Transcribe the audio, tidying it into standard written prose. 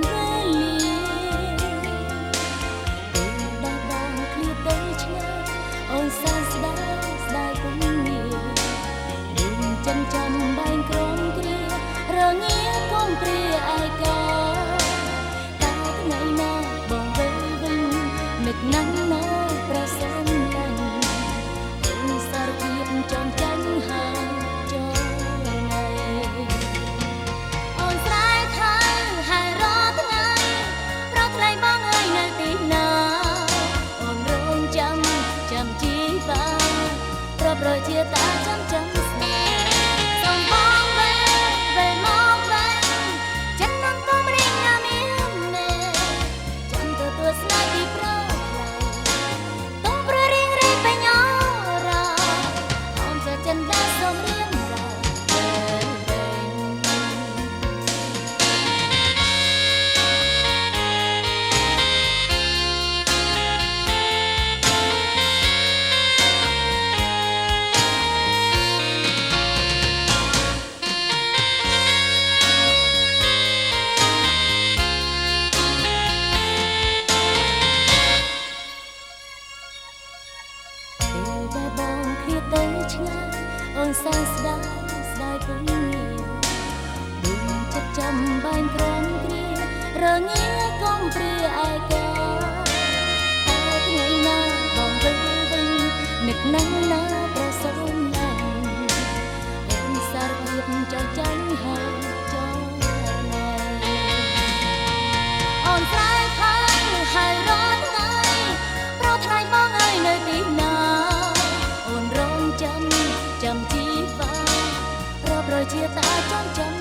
វេលាពេលដែលបងឃ្លាតទៅឆ្ងាយអូនសើស្ដាយស្ដាយពុំមានដូចចិនចំបែងក្រុមគ្រារងាកុំព្រាឯកាតែថ្ងៃណាបងវិលវិញនឹកណាស់ណាប្រសិនឡាញ់អូនសារភាពចំចាញ់ហើយចូលណៃអូនស្រែកហើយរាល់ថ្ងៃប្រថ្លៃបងអើយនៅទីណាអូនរងចាំជីវាប្រប្រជាតាចាំស្នេហ៍សូមបងវិលមកវិញចិត្តនឹងទុំរៀងណាមានមែចាំទទួលស្នេហ៍ទីប្រថ្លៃទុំព្រើរៀងរេបញោរាអូនจะចិនដែរសូមរៀងរ៉ាតែបងឃ្លាតទៅឆ្ងាយអូនសើស្ដាយស្ដាយពុំមានដូចចិត្តចាំបែងក្រុមគ្រារងាកុំព្រាឯកាតែថ្ងៃណាបងវិលវិញនឹកណាស់ណាប្រសងឡាញ់អូនសារភាពចោលចាញ់ហើយចូលណែអូនស្រែកហើយរាល់ថ្ងៃប្រថ្លៃបងអើយនៅទីណាចាំជីវាប្រប្រជាតាចាំ